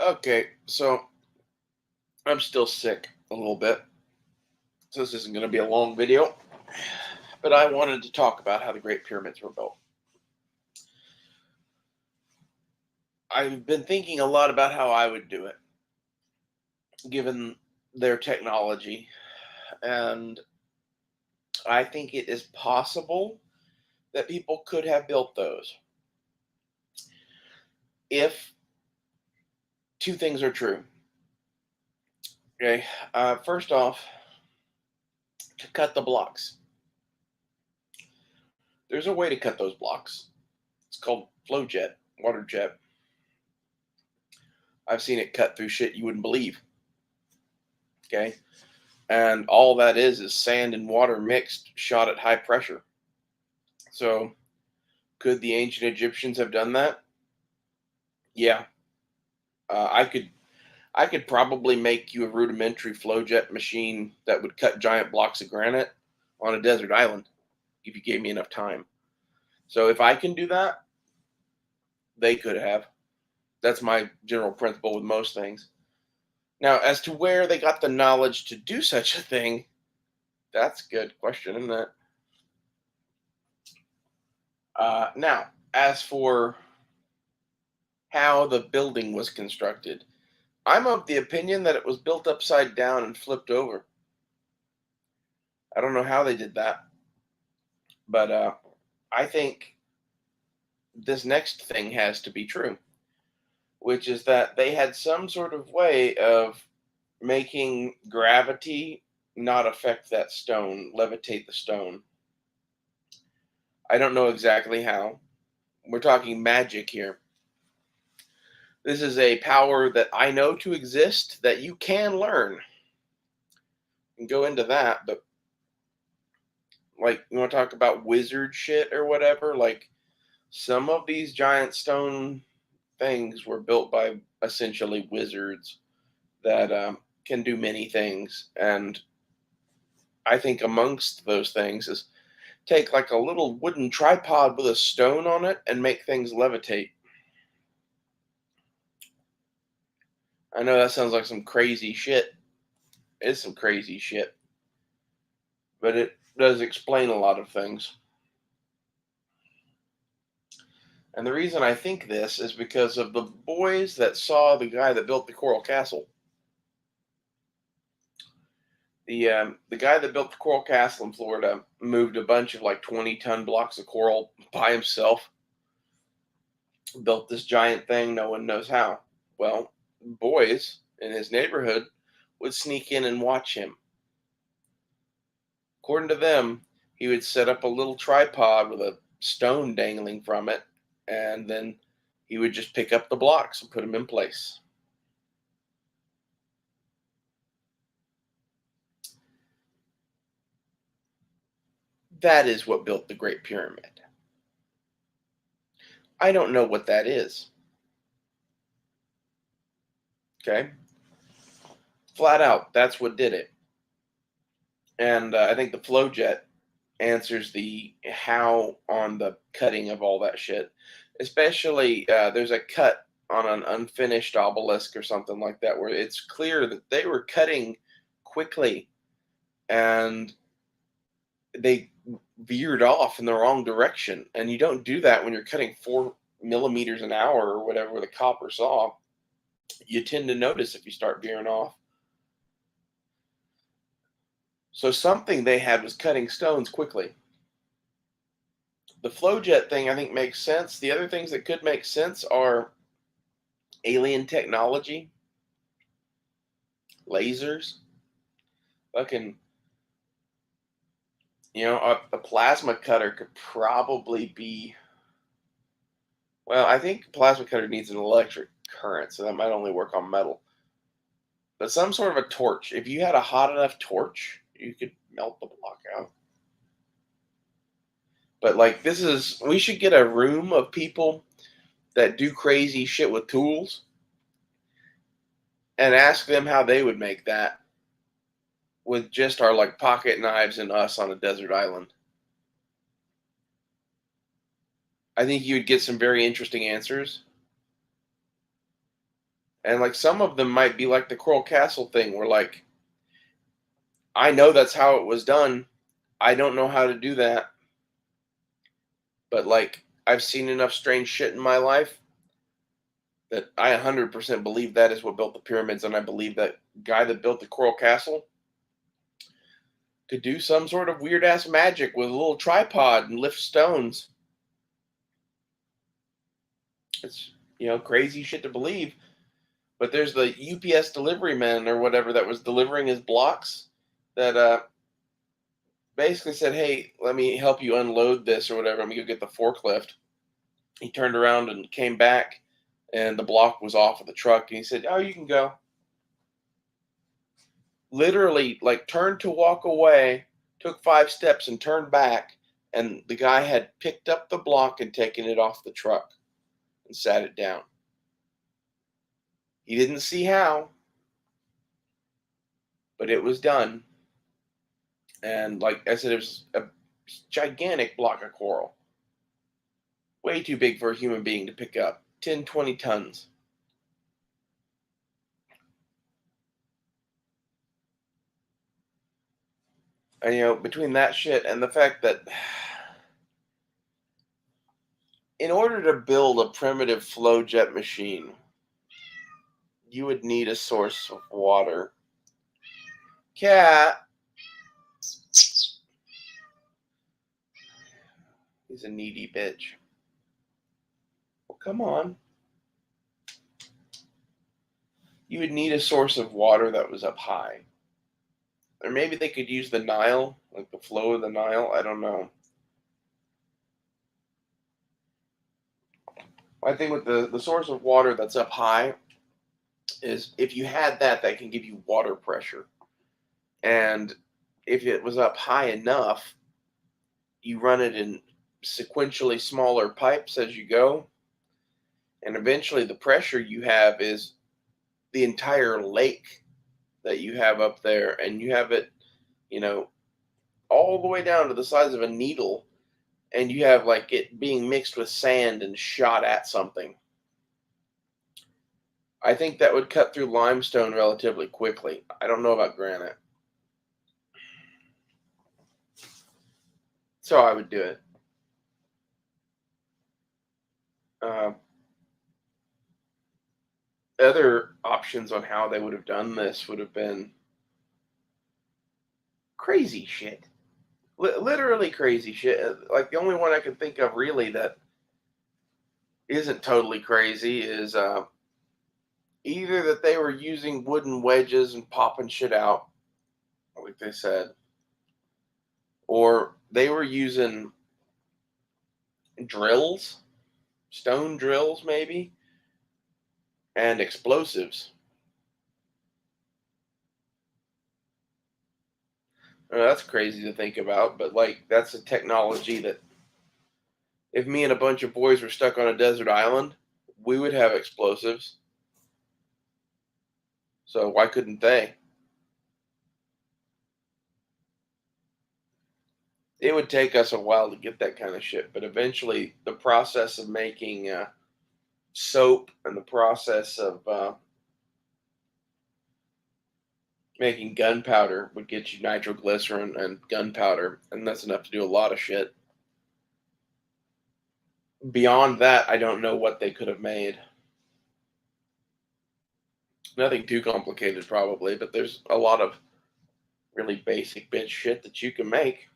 Okay, so I'm still sick a little bit, so this isn't going to be a long video, but I wanted to talk about how the Great Pyramids were built. I've been thinking a lot about how I would do it, given their technology, and I think it is possible that people could have built those if two things are true. Okay, first off, to cut the blocks. There's a way to cut those blocks. It's called flow jet, water jet. I've seen it cut through shit you wouldn't believe. Okay, and all that is sand and water mixed, shot at high pressure. So, could the ancient Egyptians have done that? Yeah, uh, I could. I could probably make you a rudimentary flow jet machine that would cut giant blocks of granite on a desert island if you gave me enough time. So if I can do that, they could have. That's my general principle with most things. Now, as to where they got the knowledge to do such a thing, that's a good question, isn't it? Now, as for how the building was constructed, I'm of the opinion that it was built upside down and flipped over. I don't know how they did that, but I think this next thing has to be true, which is that they had some sort of way of making gravity not affect that stone, levitate the stone. I don't know exactly how. We're talking magic here. This is a power that I know to exist that you can learn and go into that. But, like, you want to talk about wizard shit or whatever? Like, some of these giant stone things were built by essentially wizards that can do many things. And I think amongst those things is take like a little wooden tripod with a stone on it and make things levitate. I know that sounds like some crazy shit. It's some crazy shit, but it does explain a lot of things. And the reason I think this is because of the boys that saw the guy that built the Coral Castle. The guy that built the Coral Castle in Florida moved a bunch of like 20-ton blocks of coral by himself. Built this giant thing, no one knows how. Well, boys in his neighborhood would sneak in and watch him. According to them, he would set up a little tripod with a stone dangling from it, and then he would just pick up the blocks and put them in place. That is what built the Great Pyramid. I don't know what that is. Okay? Flat out, that's what did it. And I think the flow jet answers the how on the cutting of all that shit. Especially, there's a cut on an unfinished obelisk or something like that where it's clear that they were cutting quickly and they veered off in the wrong direction. And you don't do that when you're cutting 4 millimeters an hour or whatever with a copper saw. You tend to notice if you start veering off. So something they had was cutting stones quickly. The flow jet thing I think makes sense. The other things that could make sense are alien technology, lasers, fucking, a plasma cutter could probably be. Well, I think plasma cutter needs an electric current, so that might only work on metal. But some sort of a torch. If you had a hot enough torch, you could melt the block out. But like we should get a room of people that do crazy shit with tools and ask them how they would make that with just our like pocket knives and us on a desert island. I think you would get some very interesting answers. And like some of them might be like the Coral Castle thing, where like I know that's how it was done. I don't know how to do that, but like I've seen enough strange shit in my life that I 100% believe that is what built the pyramids, and I believe that guy that built the Coral Castle could do some sort of weird ass magic with a little tripod and lift stones. It's crazy shit to believe, but there's the UPS delivery man or whatever that was delivering his blocks that basically said, "Hey, let me help you unload this or whatever. Let me go get the forklift." He turned around and came back, and the block was off of the truck, and he said, "Oh, you can go." Literally, like, turned to walk away, took 5 steps and turned back, and the guy had picked up the block and taken it off the truck and sat it down. He didn't see how, but it was done. And like I said, it was a gigantic block of coral. Way too big for a human being to pick up. 10, 20 tons. And between that shit and the fact that in order to build a primitive flow jet machine, you would need a source of water. Cat. He's a needy bitch. Well, come on. You would need a source of water that was up high. Or maybe they could use the Nile, like the flow of the Nile. I don't know. I think with the source of water that's up high is if you had that, that can give you water pressure. And if it was up high enough, you run it in sequentially smaller pipes as you go. And eventually the pressure you have is the entire lake that you have up there. And you have it, you know, all the way down to the size of a needle. And you have like it being mixed with sand and shot at something. I think that would cut through limestone relatively quickly. I don't know about granite. So I would do it. Uh, Other options on how they would have done this would have been crazy shit. Literally crazy shit. Like the only one I can think of really that isn't totally crazy is either that they were using wooden wedges and popping shit out, like they said, or they were using drills, stone drills maybe, and explosives. That's crazy to think about, but like that's a technology that if me and a bunch of boys were stuck on a desert island, we would have explosives. So why couldn't they? It would take us a while to get that kind of shit, but eventually the process of making soap and the process of making gunpowder would get you nitroglycerin and gunpowder, and that's enough to do a lot of shit. Beyond that, I don't know what they could have made. Nothing too complicated, probably, but there's a lot of really basic bitch shit that you can make.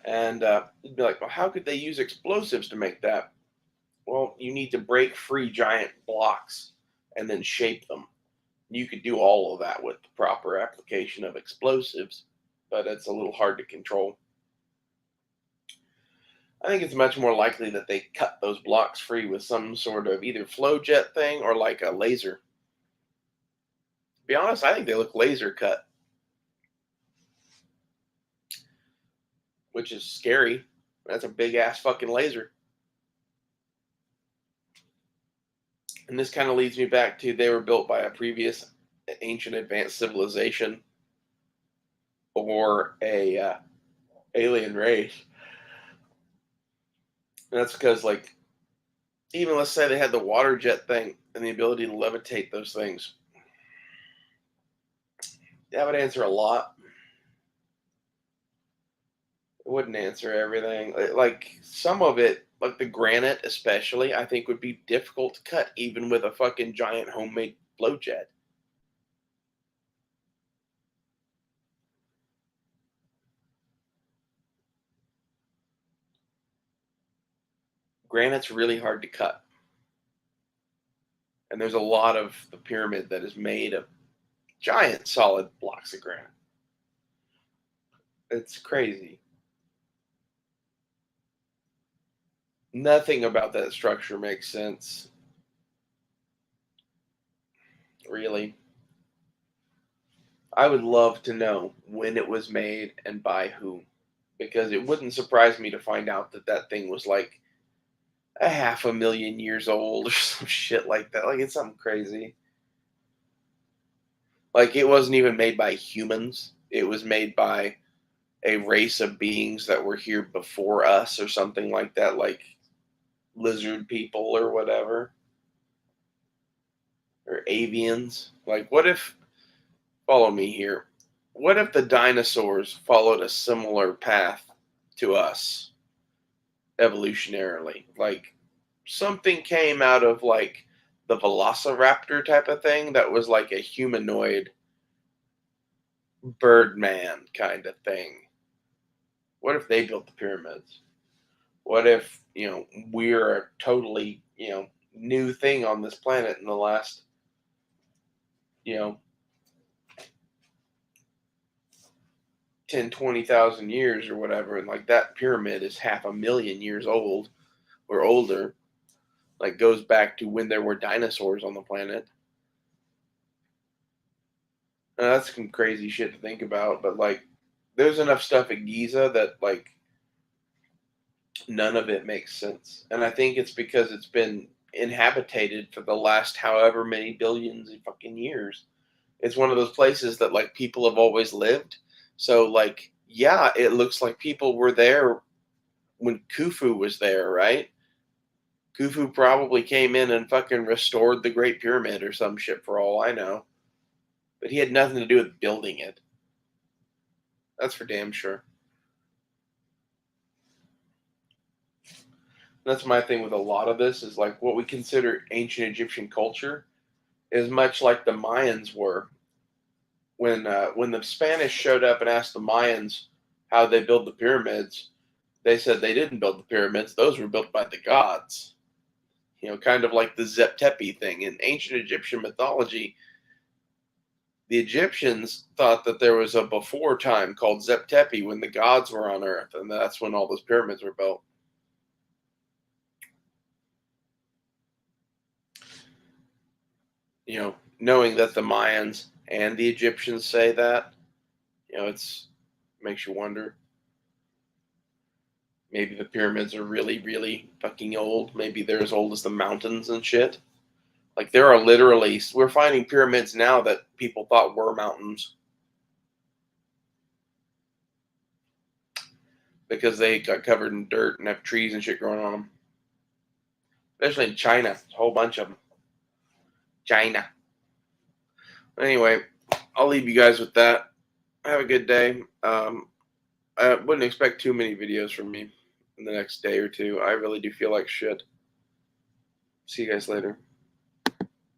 And you'd be like, well, how could they use explosives to make that? Well, you need to break free giant blocks and then shape them. You could do all of that with the proper application of explosives, but it's a little hard to control. I think it's much more likely that they cut those blocks free with some sort of either flow jet thing or like a laser. To be honest, I think they look laser cut, which is scary. That's a big ass fucking laser. And this kind of leads me back to they were built by a previous ancient advanced civilization or a alien race. And that's because, like, even let's say they had the water jet thing and the ability to levitate those things, that would answer a lot. It wouldn't answer everything. Like some of it, like the granite especially, I think would be difficult to cut even with a fucking giant homemade flow jet. Granite's really hard to cut. And there's a lot of the pyramid that is made of giant solid blocks of granite. It's crazy. Nothing about that structure makes sense, really. I would love to know when it was made and by who, because it wouldn't surprise me to find out that that thing was like a half a million years old or some shit like that. Like it's something crazy. Like it wasn't even made by humans. It was made by a race of beings that were here before us or something like that, like lizard people or whatever, or avians. Like what if, follow me here, what if the dinosaurs followed a similar path to us evolutionarily? Like something came out of like the velociraptor type of thing that was like a humanoid Birdman kind of thing. What if they built the pyramids? What if, we're a totally, new thing on this planet in the last, you know, 10, 20,000 years or whatever, and like that pyramid is half a million years old or older, like goes back to when there were dinosaurs on the planet. That's some crazy shit to think about, but like there's enough stuff at Giza that like none of it makes sense. And I think it's because it's been inhabited for the last however many billions of fucking years. It's one of those places that like people have always lived. So like yeah, it looks like people were there when Khufu was there, right? Khufu probably came in and fucking restored the Great Pyramid or some shit for all I know. But he had nothing to do with building it. That's for damn sure. That's my thing with a lot of this is like what we consider ancient Egyptian culture is much like the Mayans were when the Spanish showed up and asked the Mayans how they built the pyramids. They said they didn't build the pyramids; those were built by the gods. Kind of like the Zep Tepi thing in ancient Egyptian mythology. The Egyptians thought that there was a before time called Zep Tepi when the gods were on Earth, and that's when all those pyramids were built. Knowing that the Mayans and the Egyptians say that, it's makes you wonder. Maybe the pyramids are really, really fucking old. Maybe they're as old as the mountains and shit. Like there are literally, we're finding pyramids now that people thought were mountains because they got covered in dirt and have trees and shit growing on them. Especially in China, a whole bunch of them. China. Anyway, I'll leave you guys with that. Have a good day. I wouldn't expect too many videos from me in the next day or two. I really do feel like shit. See you guys later.